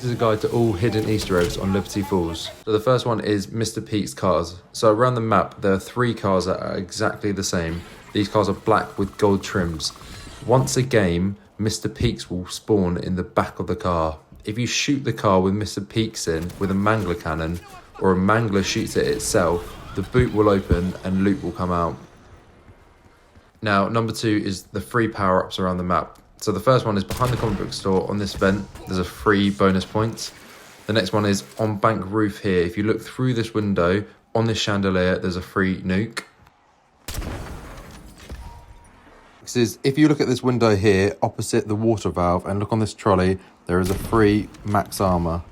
This is a guide to all hidden Easter eggs on Liberty Falls. So the first one is Mr. Peak's cars. So around the map, there are 3 cars that are exactly the same. These cars are black with gold trims. Once a game, Mr. Peaks will spawn in the back of the car. If you shoot the car with Mr. Peaks in with a mangler cannon, or a mangler shoots it itself, the boot will open and loot will come out. Now, number 2 is the free power-ups around the map. So the first one is behind the comic book store on this vent, there's a free bonus points. The next one is on bank roof here. If you look through this window, on this chandelier, there's a free nuke. This is, if you look at this window here, opposite the water valve, and look on this trolley, there is a free max armor.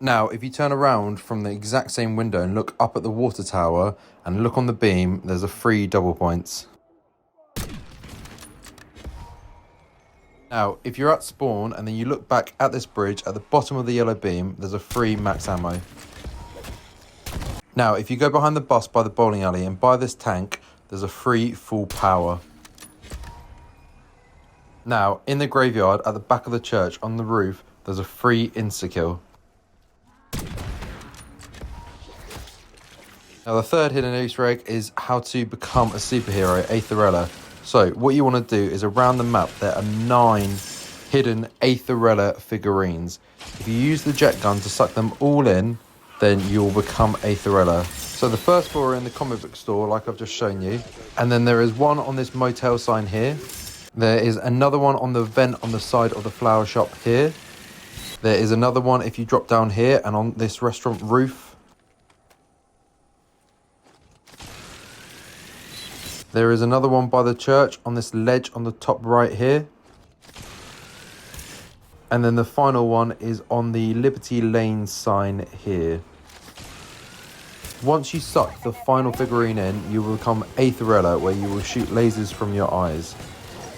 Now, if you turn around from the exact same window and look up at the water tower, and look on the beam, there's a free double points. Now, if you're at spawn and then you look back at this bridge, at the bottom of the yellow beam, there's a free max ammo. Now, if you go behind the bus by the bowling alley and buy this tank, there's a free full power. Now, in the graveyard at the back of the church on the roof, there's a free insta-kill. Now, the third hidden Easter egg is how to become a superhero, Aetherella. So, what you want to do is around the map, there are 9 hidden Aetherella figurines. If you use the jet gun to suck them all in, then you'll become Aetherella. So the first 4 are in the comic book store, like I've just shown you. And then there is one on this motel sign here. There is another one on the vent on the side of the flower shop here. There is another one if you drop down here and on this restaurant roof. There is another one by the church on this ledge on the top right here. And then the final one is on the Liberty Lane sign here. Once you suck the final figurine in, you will become Aetherella, where you will shoot lasers from your eyes.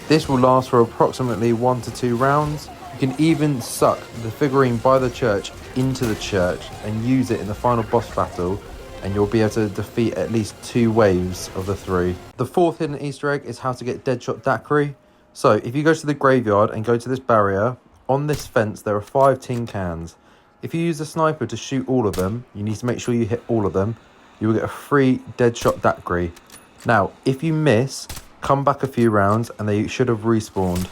This will last for approximately 1 to 2 rounds. You can even suck the figurine by the church into the church and use it in the final boss battle, and you'll be able to defeat at least 2 waves of the 3. The 4th hidden Easter egg is how to get Deadshot Daiquiri. So if you go to the graveyard and go to this barrier, on this fence there are 5 tin cans. If you use a sniper to shoot all of them, you need to make sure you hit all of them. You will get a free Deadshot Daiquiri. Now, if you miss, come back a few rounds and they should have respawned.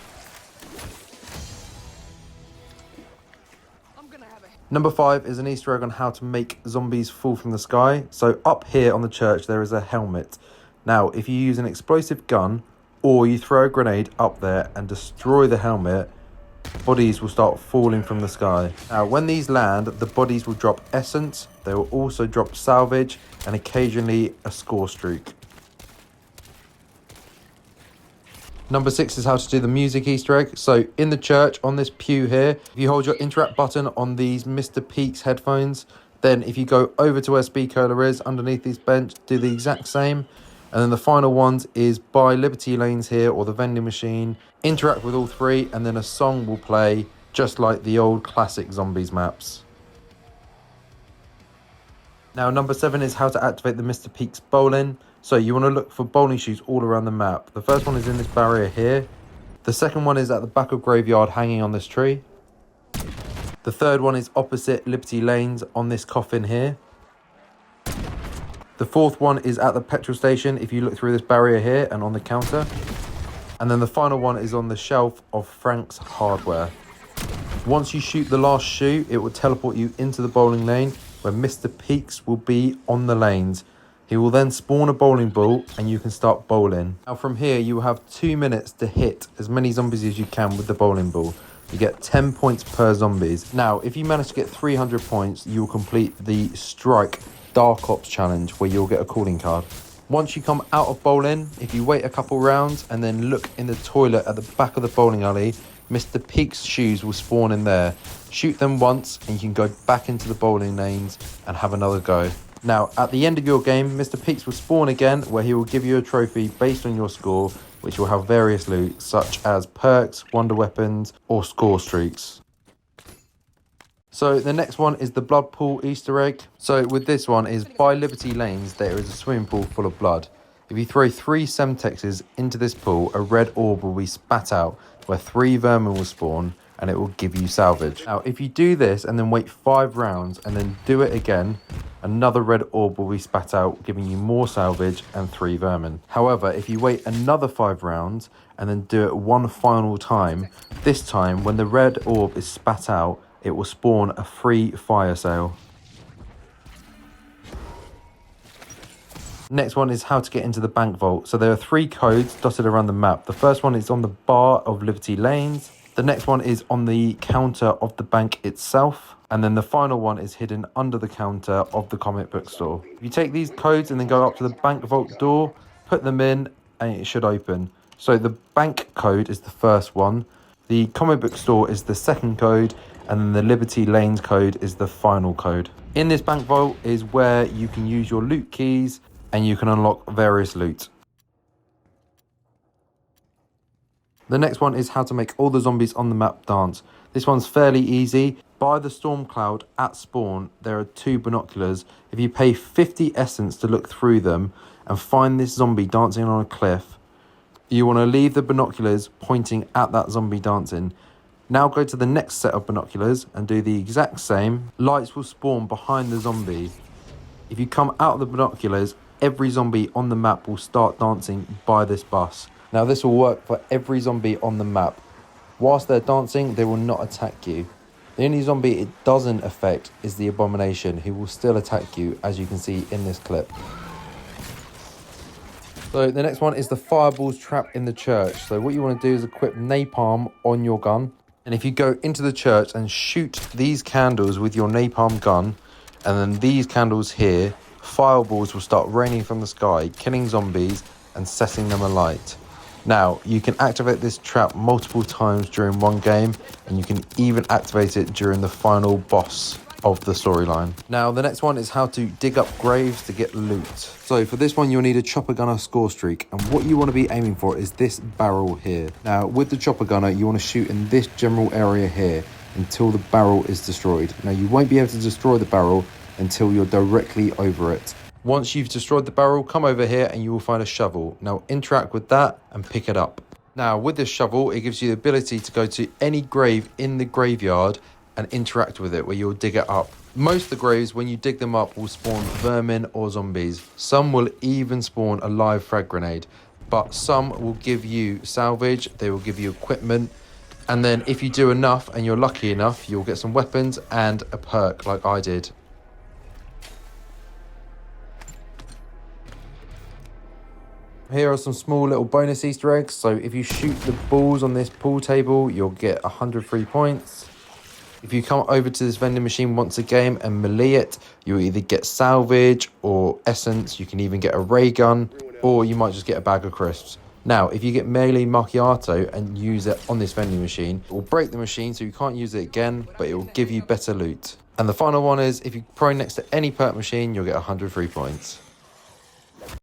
Number 5 is an Easter egg on how to make zombies fall from the sky. So up here on the church there is a helmet. Now, if you use an explosive gun or you throw a grenade up there and destroy the helmet, bodies will start falling from the sky. Now, when these land, the bodies will drop essence, they will also drop salvage, and occasionally a score streak. Number 6 is how to do the music Easter egg. So in the church, on this pew here, if you hold your interact button on these Mr. Peaks headphones, then if you go over to where Speakola is, underneath this bench, do the exact same. And then the final ones is buy Liberty Lanes here or the vending machine, interact with all 3, and then a song will play just like the old classic zombies maps. Now number 7 is how to activate the Mr. Peaks bowling. So you want to look for bowling shoes all around the map. The first one is in this barrier here. The second one is at the back of graveyard hanging on this tree. The third one is opposite Liberty Lanes on this coffin here. The 4th one is at the petrol station if you look through this barrier here and on the counter. And then the final one is on the shelf of Frank's Hardware. Once you shoot the last shoe, it will teleport you into the bowling lane where Mr. Peaks will be on the lanes. He will then spawn a bowling ball and you can start bowling. Now from here you will have 2 minutes to hit as many zombies as you can with the bowling ball. You get 10 points per zombies. Now if you manage to get 300 points, you will complete the Strike Dark Ops challenge where you'll get a calling card. Once you come out of bowling, if you wait a couple rounds and then look in the toilet at the back of the bowling alley, Mr. Peaks' shoes will spawn in there. Shoot them once and you can go back into the bowling lanes and have another go. Now, at the end of your game, Mr. Peaks will spawn again where he will give you a trophy based on your score, which will have various loot such as perks, wonder weapons or score streaks. So the next one is the blood pool Easter egg. So with this one is by Liberty Lanes, there is a swimming pool full of blood. If you throw 3 Semtexes into this pool, a red orb will be spat out where 3 vermin will spawn. and it will give you salvage. Now, if you do this and then wait 5 rounds and then do it again, another red orb will be spat out, giving you more salvage and 3 vermin. However, if you wait another 5 rounds and then do it one final time, this time when the red orb is spat out, it will spawn a free fire sale. Next one is how to get into the bank vault. So there are 3 codes dotted around the map. The first one is on the bar of Liberty Lanes. The next one is on the counter of the bank itself. And then the final one is hidden under the counter of the comic book store. If you take these codes and then go up to the bank vault door, put them in, and it should open. So the bank code is the first one. The comic book store is the second code. And then the Liberty Lanes code is the final code. In this bank vault is where you can use your loot keys and you can unlock various loot. The next one is how to make all the zombies on the map dance. This one's fairly easy. By the storm cloud at spawn, there are 2 binoculars. If you pay 50 essence to look through them and find this zombie dancing on a cliff, you want to leave the binoculars pointing at that zombie dancing. Now go to the next set of binoculars and do the exact same. Lights will spawn behind the zombie. If you come out of the binoculars, every zombie on the map will start dancing by this bus. Now this will work for every zombie on the map. Whilst they're dancing, they will not attack you. The only zombie it doesn't affect is the Abomination, who will still attack you, as you can see in this clip. So the next one is the fireballs trap in the church. So what you want to do is equip napalm on your gun. And if you go into the church and shoot these candles with your napalm gun, and then these candles here, fireballs will start raining from the sky, killing zombies and setting them alight. Now, you can activate this trap multiple times during one game, and you can even activate it during the final boss of the storyline. Now, the next one is how to dig up graves to get loot. So for this one, you'll need a chopper gunner score streak, and what you want to be aiming for is this barrel here. Now, with the chopper gunner, you want to shoot in this general area here until the barrel is destroyed. Now, you won't be able to destroy the barrel until you're directly over it. Once you've destroyed the barrel, come over here and you will find a shovel. Now interact with that and pick it up. Now with this shovel, it gives you the ability to go to any grave in the graveyard and interact with it, where you'll dig it up. Most of the graves, when you dig them up, will spawn vermin or zombies. Some will even spawn a live frag grenade, but some will give you salvage, they will give you equipment, and then if you do enough and you're lucky enough, you'll get some weapons and a perk like I did. Here are some small little bonus Easter eggs. So if you shoot the balls on this pool table, you'll get 100 free points. If you come over to this vending machine once a game and melee it, you'll either get salvage or essence. You can even get a ray gun, or you might just get a bag of crisps. Now, if you get melee macchiato and use it on this vending machine, it will break the machine so you can't use it again, but it will give you better loot. And the final one is, if you prone next to any perk machine, you'll get 100 free points.